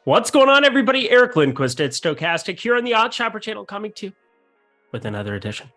What's going on, everybody? Eric Lindquist at Stochastic here on the Odd Shopper channel, coming to you with another edition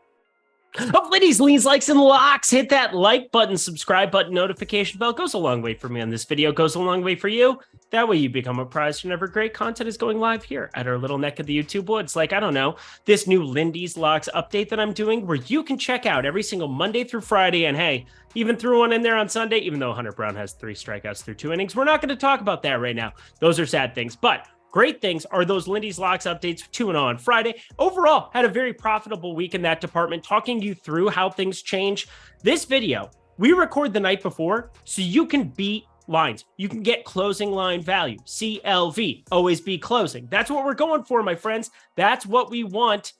of Lindy's Leans, Likes, and Locks. Hit that like button, subscribe button, notification bell. Goes a long way for me on this video, goes a long way for you. That way you become apprised whenever great content is going live here at our little neck of the YouTube woods. Like, I don't know, this new Lindy's Locks update that I'm doing where you can check out every single Monday through Friday. And hey, even threw one in there on Sunday, even though Hunter Brown has 3 strikeouts through 2 innings. We're not going to talk about that right now. Those are sad things, but great things are those Lindy's Locks updates 2 and on Friday. Overall, had a very profitable week in that department, talking you through how things change. This video, we record the night before, so you can beat lines. You can get closing line value, CLV, always be closing. That's what we're going for, my friends. That's what we want.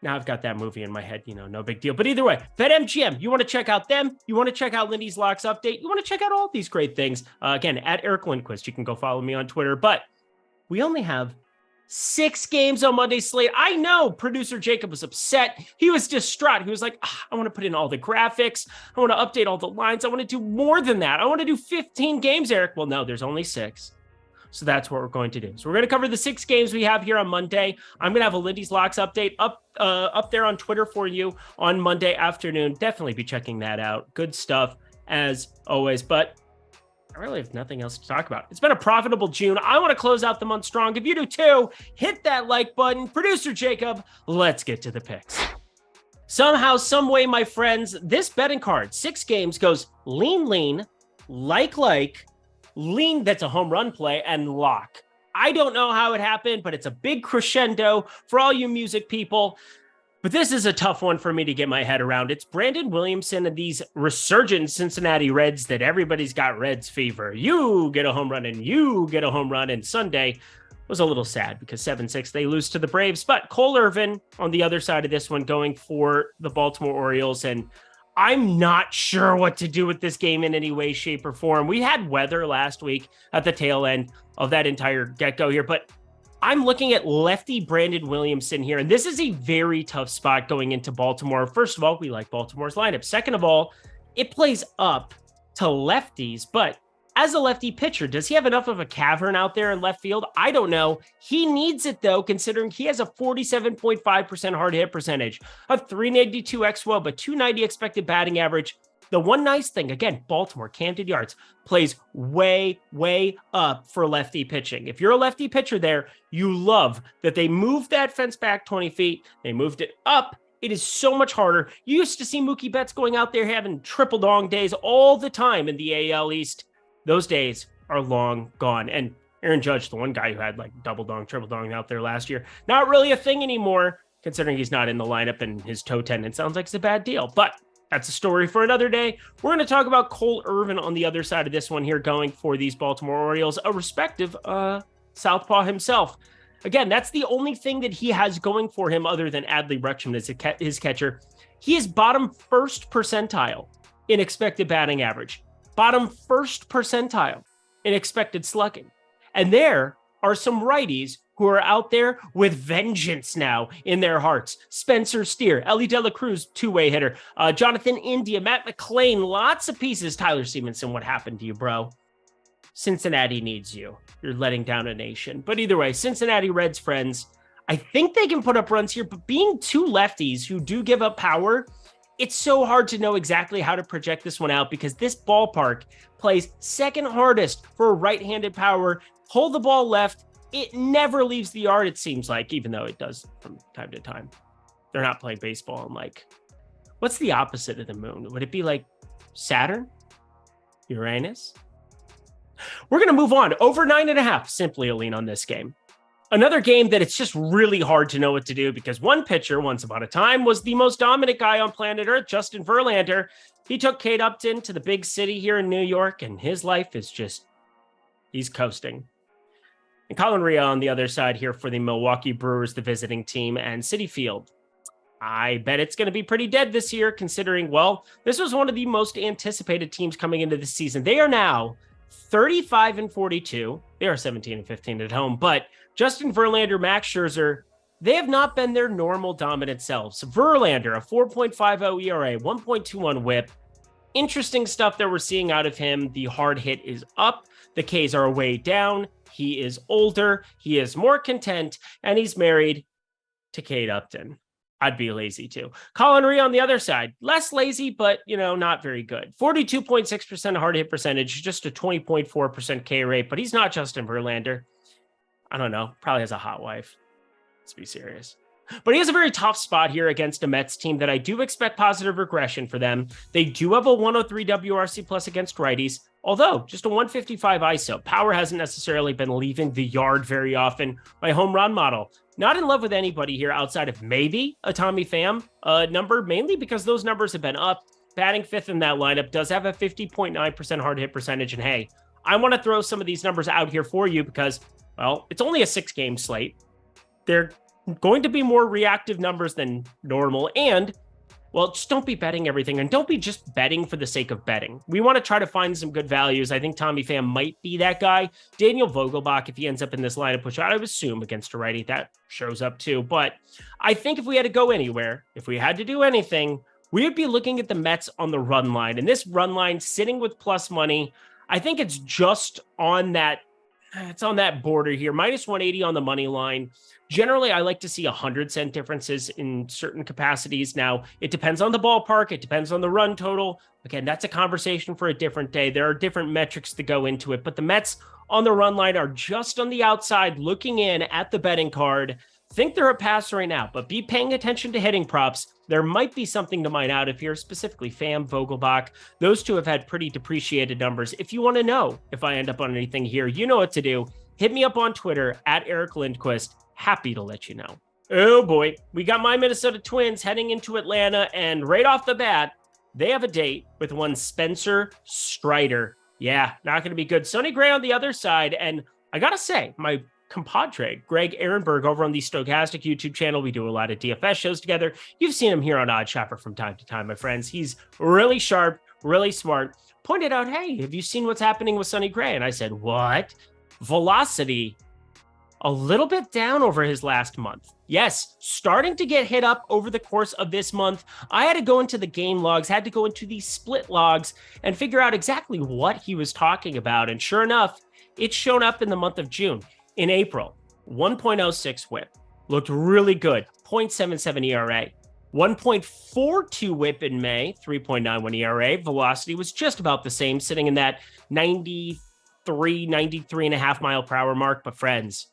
Now I've got that movie in my head, no big deal. But either way, BetMGM, you want to check out them. You want to check out Lindy's Locks update. You want to check out all these great things. Again, at Eric Lindquist, you can go follow me on Twitter. But we only have 6 games on Monday's slate. I know producer Jacob was upset. He was distraught. He was like, I want to put in all the graphics. I want to update all the lines. I want to do more than that. I want to do 15 games, Eric. Well, no, there's only 6. So that's what we're going to do. So we're going to cover the 6 games we have here on Monday. I'm going to have a Lindy's Locks update up there on Twitter for you on Monday afternoon. Definitely be checking that out. Good stuff as always. But I really have nothing else to talk about. It's been a profitable June. I want to close out the month strong. If you do too, hit that like button. Producer Jacob, let's get to the picks. Somehow, some way, my friends, this betting card, 6 games, goes lean, like, lean, that's a home run play, and lock. I don't know how it happened, but it's a big crescendo for all you music people. But this is a tough one for me to get my head around. It's Brandon Williamson and these resurgent Cincinnati Reds that everybody's got Reds fever. You get a home run and you get a home run. And Sunday was a little sad because 7-6, they lose to the Braves. But Cole Irvin on the other side of this one going for the Baltimore Orioles. And I'm not sure what to do with this game in any way, shape, or form. We had weather last week at the tail end of that entire get-go here, but I'm looking at lefty Brandon Williamson here, and this is a very tough spot going into Baltimore. First of all, we like Baltimore's lineup. Second of all, it plays up to lefties, but as a lefty pitcher, does he have enough of a cavern out there in left field? I don't know. He needs it, though, considering he has a 47.5% hard hit percentage, a 392 xWOB, but 290 expected batting average. The one nice thing, again, Baltimore, Camden Yards, plays way up for lefty pitching. If you're a lefty pitcher there, you love that they moved that fence back 20 feet. They moved it up. It is so much harder. You used to see Mookie Betts going out there having triple dong days all the time in the AL East. Those days are long gone. And Aaron Judge, the one guy who had like double dong, triple dong out there last year, not really a thing anymore, considering he's not in the lineup and his toe tendon sounds like it's a bad deal. But that's a story for another day. We're going to talk about Cole Irvin on the other side of this one here, going for these Baltimore Orioles, a respective southpaw himself. Again, that's the only thing that he has going for him other than Adley Rutschman as his catcher. He is bottom 1st percentile in expected batting average, bottom 1st percentile in expected slugging. And there are some righties who are out there with vengeance now in their hearts. Spencer Steer, Ellie De La Cruz, 2-way hitter. Jonathan India, Matt McClain, lots of pieces. Tyler Stevenson, what happened to you, bro? Cincinnati needs you. You're letting down a nation. But either way, Cincinnati Reds, friends, I think they can put up runs here, but being 2 lefties who do give up power, it's so hard to know exactly how to project this one out because this ballpark plays second hardest for right-handed power. Hold the ball left. It never leaves the yard, it seems like, even though it does from time to time. They're not playing baseball. And like, what's the opposite of the moon? Would it be like Saturn? Uranus? We're going to move on. Over 9.5, simply a lean on this game. Another game that it's just really hard to know what to do because one pitcher once upon a time was the most dominant guy on planet Earth, Justin Verlander. He took Kate Upton to the big city here in New York, and his life is just, he's coasting. And Colin Rea on the other side here for the Milwaukee Brewers, the visiting team, and Citi Field. I bet it's going to be pretty dead this year, considering, well, this was one of the most anticipated teams coming into the season. They are now 35-42. They are 17-15 at home, but Justin Verlander, Max Scherzer, they have not been their normal dominant selves. Verlander, a 4.50 ERA, 1.21 whip. Interesting stuff that we're seeing out of him. The hard hit is up. The Ks are way down. He is older, he is more content, and he's married to Kate Upton. I'd be lazy too. Colin Ree on the other side, less lazy, but not very good. 42.6% hard hit percentage, just a 20.4% K rate, but he's not Justin Verlander. I don't know, probably has a hot wife. Let's be serious. But he has a very tough spot here against a Mets team that I do expect positive regression for them. They do have a 103 WRC plus against righties, although just a 155 ISO. Power hasn't necessarily been leaving the yard very often. My home run model, not in love with anybody here outside of maybe a Tommy Pham number, mainly because those numbers have been up. Batting fifth in that lineup, does have a 50.9% hard hit percentage. And hey, I want to throw some of these numbers out here for you because, well, it's only a 6-game slate. They're going to be more reactive numbers than normal. And, well, just don't be betting everything, and don't be just betting for the sake of betting. We want to try to find some good values. I think Tommy Pham might be that guy. Daniel Vogelbach, if he ends up in this lineup, which I would assume against a righty, that shows up too. But I think if we had to go anywhere, if we had to do anything, we would be looking at the Mets on the run line. And this run line sitting with plus money, I think it's just on that. It's on that border here, minus 180 on the money line. Generally, I like to see 100-cent differences in certain capacities. Now, it depends on the ballpark. It depends on the run total. Again, that's a conversation for a different day. There are different metrics to go into it, but the Mets on the run line are just on the outside looking in at the betting card. Think they're a pass right now, but be paying attention to hitting props. There might be something to mine out of here, specifically Pham, Vogelbach. Those two have had pretty depreciated numbers. If you want to know if I end up on anything here, you know what to do. Hit me up on Twitter at Eric Lindquist. Happy to let you know. Oh boy, we got my Minnesota Twins heading into Atlanta, and right off the bat, they have a date with one Spencer Strider. Yeah, not going to be good. Sonny Gray on the other side, and I gotta say, my compadre, Greg Ehrenberg, over on the Stochastic YouTube channel. We do a lot of DFS shows together. You've seen him here on Odd Shopper from time to time, my friends. He's really sharp, really smart. Pointed out, hey, have you seen what's happening with Sonny Gray? And I said, what? Velocity a little bit down over his last month. Yes, starting to get hit up over the course of this month. I had to go into the game logs, had to go into the split logs and figure out exactly what he was talking about. And sure enough, it's shown up in the month of June. In April, 1.06 whip. Looked really good. 0.77 ERA. 1.42 whip in May. 3.91 ERA. Velocity was just about the same, sitting in that 93 and a half mile per hour mark. But friends,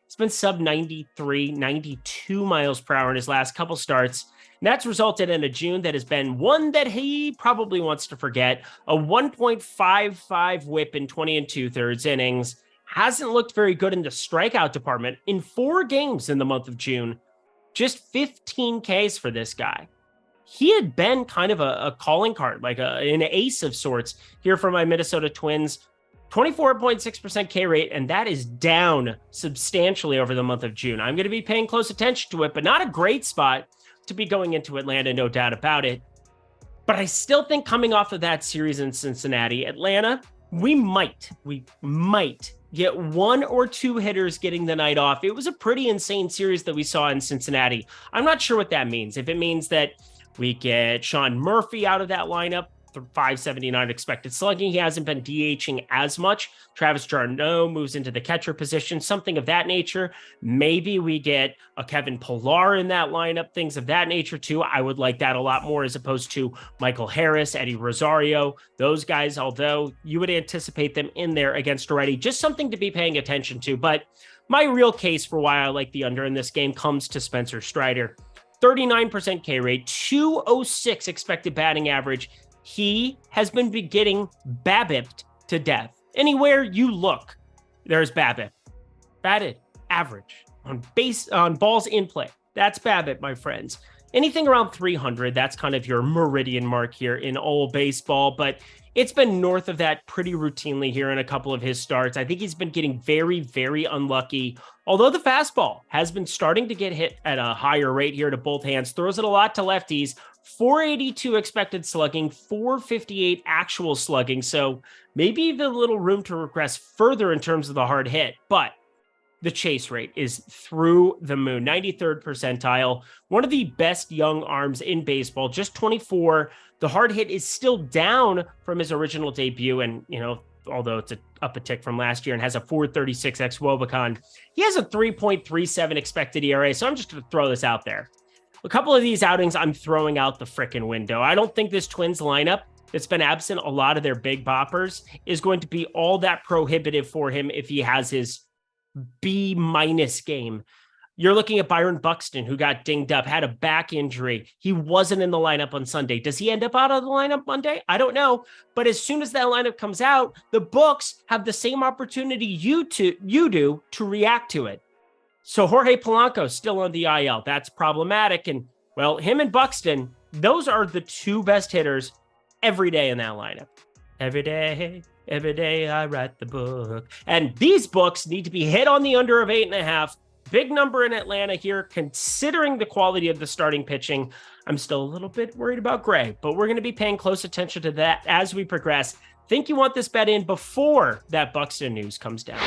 it's been sub 93, 92 miles per hour in his last couple starts. And that's resulted in a June that has been one that he probably wants to forget. A 1.55 whip in 20 2/3 innings. Hasn't looked very good in the strikeout department in 4 games in the month of June. Just 15 Ks for this guy. He had been kind of a calling card, like an ace of sorts here for my Minnesota Twins. 24.6% K rate, and that is down substantially over the month of June. I'm going to be paying close attention to it, but not a great spot to be going into Atlanta, no doubt about it. But I still think coming off of that series in Cincinnati, Atlanta, we might get 1 or 2 hitters getting the night off. It was a pretty insane series that we saw in Cincinnati. I'm not sure what that means. If it means that we get Sean Murphy out of that lineup, 579 expected slugging. He hasn't been DHing as much. Travis Jarneau moves into the catcher position, something of that nature. Maybe we get a Kevin Pillar in that lineup, things of that nature too. I would like that a lot more as opposed to Michael Harris, Eddie Rosario, those guys, although you would anticipate them in there against already. Just something to be paying attention to. But my real case for why I like the under in this game comes to Spencer Strider. 39% K rate, 206 expected batting average. He has been getting BABIP'd to death. Anywhere you look, there's BABIP. Batted average on balls in play. That's BABIP, my friends. Anything around 300, that's kind of your meridian mark here in old baseball, but it's been north of that pretty routinely here in a couple of his starts. I think he's been getting very, very unlucky. Although the fastball has been starting to get hit at a higher rate here to both hands, throws it a lot to lefties. 482 expected slugging, 458 actual slugging. So maybe even a little room to regress further in terms of the hard hit, but the chase rate is through the moon. 93rd percentile, one of the best young arms in baseball, just 24. The hard hit is still down from his original debut. And, although it's up a tick from last year, and has a 4.36 xWOBA. He has a 3.37 expected ERA, so I'm just going to throw this out there. A couple of these outings, I'm throwing out the frickin' window. I don't think this Twins lineup that's been absent a lot of their big boppers is going to be all that prohibitive for him if he has his B- game. You're looking at Byron Buxton, who got dinged up, had a back injury. He wasn't in the lineup on Sunday. Does he end up out of the lineup Monday? I don't know. But as soon as that lineup comes out, the books have the same opportunity you do to react to it. So Jorge Polanco still on the IL. That's problematic. And, well, him and Buxton, those are the two best hitters every day in that lineup. Every day I write the book. And these books need to be hit on the under of 8.5. Big number in Atlanta here, considering the quality of the starting pitching. I'm still a little bit worried about Gray, but we're going to be paying close attention to that as we progress. Think you want this bet in before that Buxton news comes down.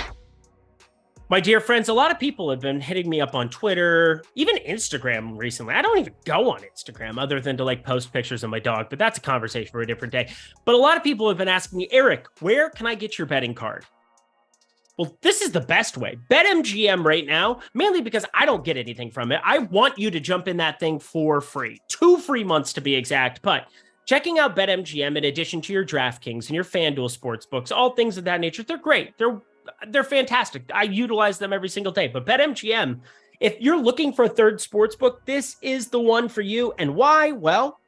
My dear friends, a lot of people have been hitting me up on Twitter, even Instagram recently. I don't even go on Instagram other than to like post pictures of my dog, but that's a conversation for a different day. But a lot of people have been asking me, Eric, where can I get your betting card? Well, this is the best way. BetMGM right now, mainly because I don't get anything from it. I want you to jump in that thing for free. 2 free months to be exact. But checking out BetMGM in addition to your DraftKings and your FanDuel sportsbooks, all things of that nature, they're great. They're fantastic. I utilize them every single day. But BetMGM, if you're looking for a third sportsbook, this is the one for you. And why? Well,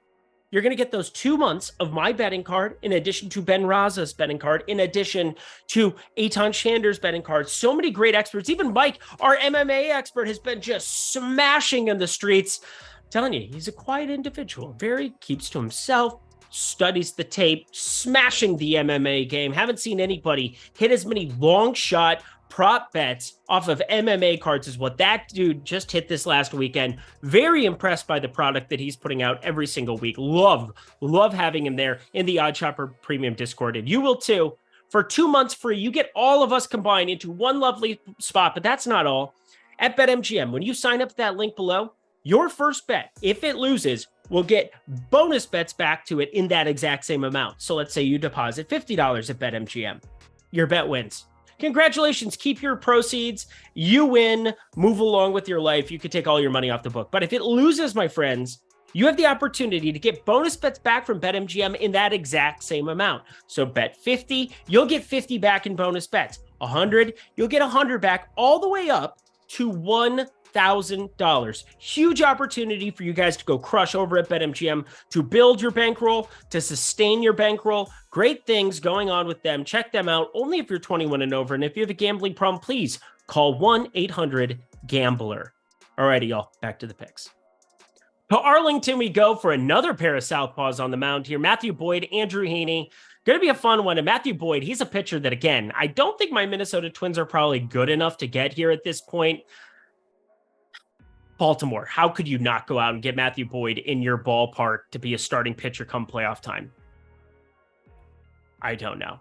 you're going to get those 2 months of my betting card, in addition to Ben Raza's betting card, in addition to Eitan Shander's betting card. So many great experts. Even Mike, our MMA expert, has been just smashing in the streets. I'm telling you, he's a quiet individual. Very keeps to himself, studies the tape, smashing the MMA game. Haven't seen anybody hit as many long shot prop bets off of MMA cards is what that dude just hit this last weekend. Very impressed by the product that he's putting out every single week. Love having him there in the Odd Shopper Premium Discord. And you will too. For 2 months free, you get all of us combined into one lovely spot, but that's not all. At BetMGM, when you sign up to that link below, your first bet, if it loses, will get bonus bets back to it in that exact same amount. So let's say you deposit $50 at BetMGM. Your bet wins. Congratulations, keep your proceeds, you win, move along with your life. You could take all your money off the book. But if it loses, my friends, you have the opportunity to get bonus bets back from BetMGM in that exact same amount. So bet 50, you'll get 50 back in bonus bets. 100, you'll get 100 back, all the way up to $1,000. Huge opportunity for you guys to go crush over at BetMGM, to build your bankroll, to sustain your bankroll. Great things going on with them. Check them out only if you're 21 and over. And if you have a gambling problem, please call 1-800-GAMBLER. Alrighty, y'all, back to the picks. To Arlington we go for another pair of southpaws on the mound here. Matthew Boyd, Andrew Heaney. Going to be a fun one. And Matthew Boyd, he's a pitcher that, again, I don't think my Minnesota Twins are probably good enough to get here at this point. Baltimore, how could you not go out and get Matthew Boyd in your ballpark to be a starting pitcher come playoff time? I don't know.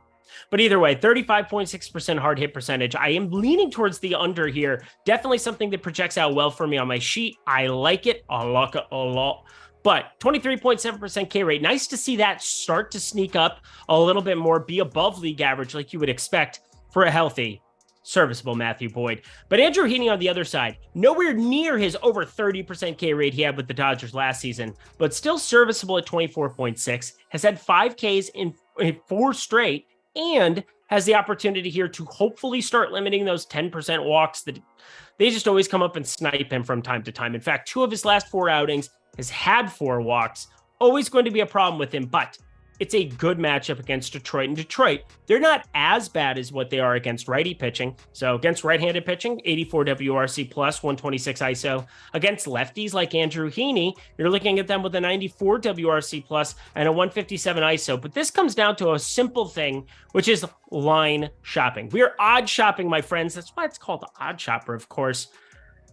But either way, 35.6% hard hit percentage. I am leaning towards the under here. Definitely something that projects out well for me on my sheet. I like it. I like it a lot. But 23.7% K rate. Nice to see that start to sneak up a little bit more, be above league average like you would expect for a healthy, serviceable Matthew Boyd. But Andrew Heaney on the other side, nowhere near his over 30% K rate he had with the Dodgers last season, but still serviceable at 24.6, has had 5 Ks in 4 straight, and has the opportunity here to hopefully start limiting those 10% walks that they just always come up and snipe him from time to time. In fact, 2 of his last 4 outings has had 4 walks. Always going to be a problem with him, but it's a good matchup against Detroit. And Detroit, they're not as bad as what they are against righty pitching. So against right-handed pitching, 84 WRC plus, 126 ISO. Against lefties like Andrew Heaney, you're looking at them with a 94 WRC plus and a 157 ISO. But this comes down to a simple thing, which is line shopping. We are odd shopping, my friends. That's why it's called the Odd Shopper, of course.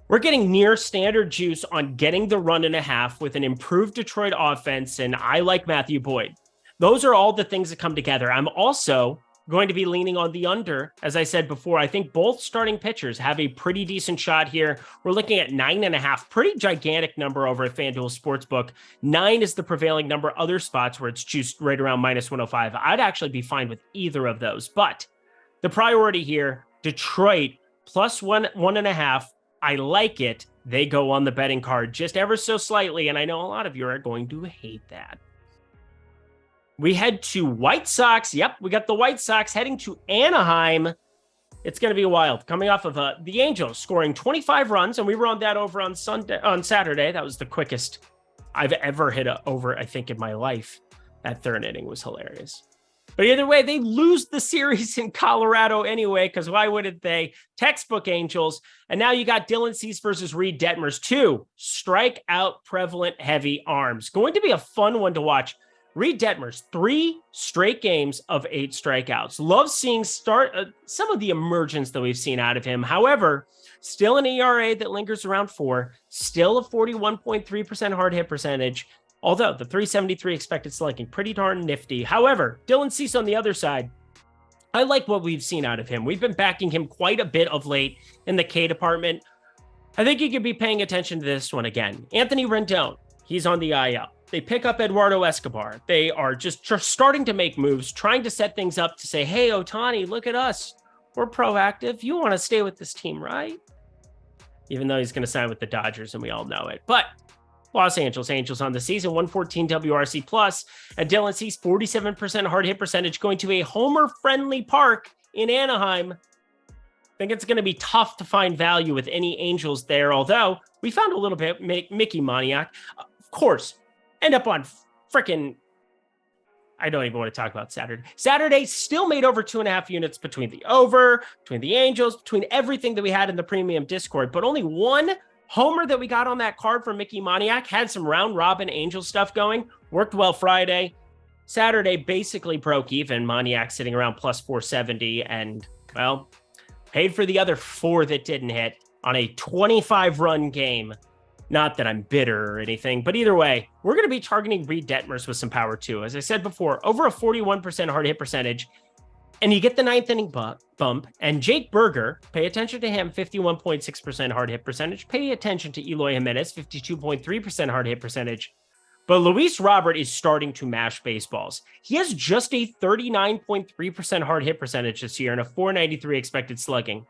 We're getting near standard juice on getting the 1.5 with an improved Detroit offense, and I like Matthew Boyd. Those are all the things that come together. I'm also going to be leaning on the under. As I said before, I think both starting pitchers have a pretty decent shot here. We're looking at 9.5, pretty gigantic number over at FanDuel Sportsbook. 9 is the prevailing number. Other spots where it's juiced right around -105. I'd actually be fine with either of those. But the priority here, Detroit plus 1.5. I like it. They go on the betting card just ever so slightly. And I know a lot of you are going to hate that. We head to White Sox. Yep, we got the White Sox heading to Anaheim. It's going to be wild. Coming off of the Angels scoring 25 runs, and we were on that over on Saturday. That was the quickest I've ever hit over, I think, in my life. That third inning was hilarious. But either way, they lose the series in Colorado anyway, because why wouldn't they? Textbook Angels. And now you got Dylan Cease versus Reed Detmers, 2 strikeout prevalent heavy arms. Going to be a fun one to watch. Reed Detmers, 3 straight games of 8 strikeouts. Love seeing some of the emergence that we've seen out of him. However, still an ERA that lingers around 4, still a 41.3% hard hit percentage, although the 373 expected slugging, pretty darn nifty. However, Dylan Cease on the other side, I like what we've seen out of him. We've been backing him quite a bit of late in the K department. I think you could be paying attention to this one again. Anthony Rendon, he's on the IL. They pick up Eduardo Escobar. They are just starting to make moves, trying to set things up to say, hey, Ohtani, look at us. We're proactive. You want to stay with this team, right? Even though he's going to sign with the Dodgers, and we all know it. But Los Angeles Angels on the season, 114 WRC plus, and Dylan Cease, 47% hard hit percentage, going to a homer-friendly park in Anaheim. I think it's going to be tough to find value with any Angels there, although we found a little bit Mickey Moniak. Of course, end up on freaking, I don't even want to talk about Saturday. Saturday still made over 2.5 units between the over, between the Angels, between everything that we had in the premium Discord, but only one homer that we got on that card from Mickey Moniak. Had some round robin Angel stuff going, worked well Friday. Saturday basically broke even. Moniak sitting around plus 470, and well, paid for the other 4 that didn't hit on a 25-run game. Not that I'm bitter or anything, but either way, we're going to be targeting Reed Detmers with some power too. As I said before, over a 41% hard hit percentage, and you get the 9th inning bump. And Jake Berger, pay attention to him, 51.6% hard hit percentage. Pay attention to Eloy Jimenez, 52.3% hard hit percentage. But Luis Robert is starting to mash baseballs. He has just a 39.3% hard hit percentage this year and a 493 expected slugging.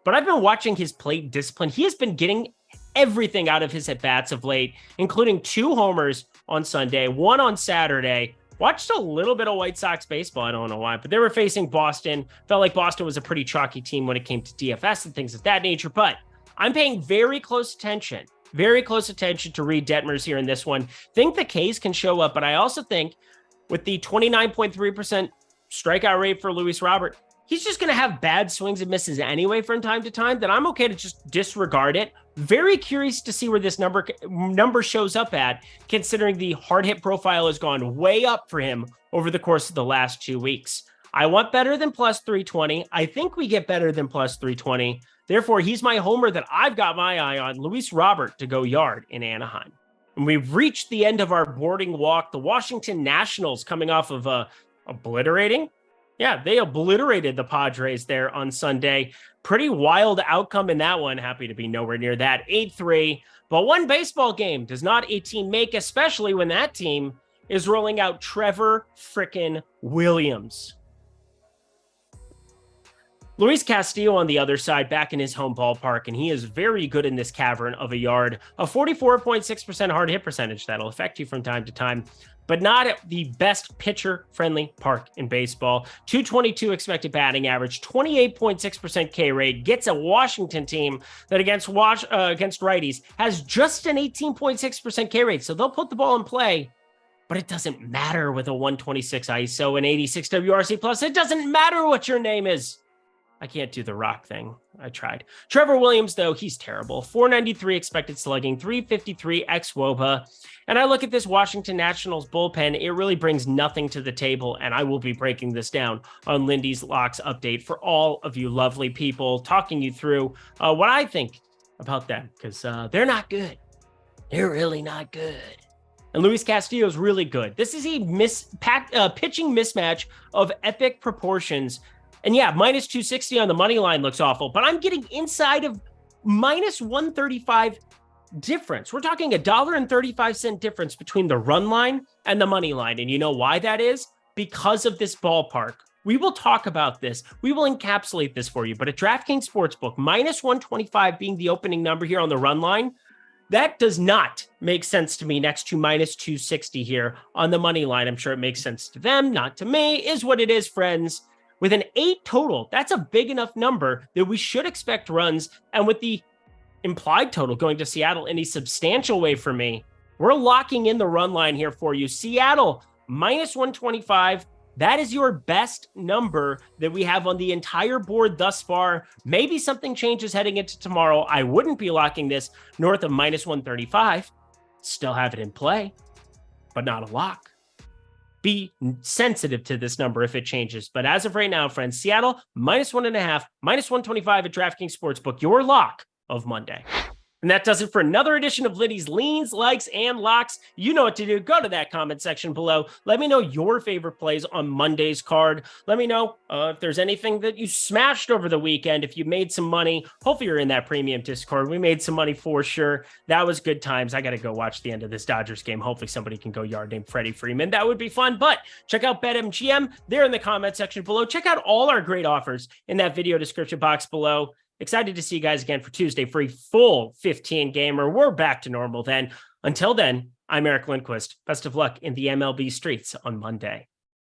But I've been watching his plate discipline. He has been getting everything out of his at-bats of late, including 2 homers on Sunday, 1 on Saturday. Watched a little bit of White Sox baseball. I don't know why, but they were facing Boston. Felt like Boston was a pretty chalky team when it came to DFS and things of that nature. But I'm paying very close attention to Reed Detmers here in this one. Think the K's can show up, but I also think with the 29.3% strikeout rate for Luis Robert, he's just going to have bad swings and misses anyway from time to time, that I'm okay to just disregard it. Very curious to see where this number shows up at, considering the hard hit profile has gone way up for him over the course of the last 2 weeks. I want better than plus 320. I think we get better than plus 320. Therefore, he's my homer that I've got my eye on, Luis Robert, to go yard in Anaheim. And we've reached the end of our boarding walk. The Washington Nationals coming off of obliterating. Yeah, they obliterated the Padres there on Sunday. Pretty wild outcome in that one. Happy to be nowhere near that. 8-3. But one baseball game does not a team make, especially when that team is rolling out Trevor frickin' Williams. Luis Castillo on the other side, back in his home ballpark, and he is very good in this cavern of a yard. A 44.6% hard hit percentage. That'll affect you from time to time, but not at the best pitcher-friendly park in baseball. 222 expected batting average, 28.6% K rate, gets a Washington team that against righties has just an 18.6% K rate, so they'll put the ball in play, but it doesn't matter with a 126 ISO and 86 WRC plus. It doesn't matter what your name is. I can't do the rock thing. I tried. Trevor Williams, though, he's terrible. 493 expected slugging, 353 xWOBA. And I look at this Washington Nationals bullpen, it really brings nothing to the table, and I will be breaking this down on Lindy's Locks update for all of you lovely people, talking you through what I think about them, because they're not good. They're really not good. And Luis Castillo is really good. This is a pitching mismatch of epic proportions. And yeah, minus 260 on the money line looks awful, but I'm getting inside of minus 135 difference. We're talking $1.35 difference between the run line and the money line. And you know why that is? Because of this ballpark. We will talk about this. We will encapsulate this for you. But at DraftKings Sportsbook, minus 125 being the opening number here on the run line, that does not make sense to me next to minus 260 here on the money line. I'm sure it makes sense to them, not to me, is what it is, friends. With an 8 total, that's a big enough number that we should expect runs. And with the implied total going to Seattle in a substantial way for me, we're locking in the run line here for you. Seattle, minus 125. That is your best number that we have on the entire board thus far. Maybe something changes heading into tomorrow. I wouldn't be locking this north of minus 135. Still have it in play, but not a lock. Be sensitive to this number if it changes. But as of right now, friends, Seattle, minus 1.5, minus 125 at DraftKings Sportsbook, your lock of Monday. And that does it for another edition of Lindy's Leans, Likes, and Locks. You know what to do. Go to that comment section below. Let me know your favorite plays on Monday's card. Let me know if there's anything that you smashed over the weekend, if you made some money. Hopefully you're in that premium Discord. We made some money for sure. That was good times. I got to go watch the end of this Dodgers game. Hopefully somebody can go yard named Freddie Freeman. That would be fun. But check out BetMGM there in the comment section below. Check out all our great offers in that video description box below. Excited to see you guys again for Tuesday for a full 15 gamer. We're back to normal then. Until then, I'm Eric Lindquist. Best of luck in the MLB streets on Monday.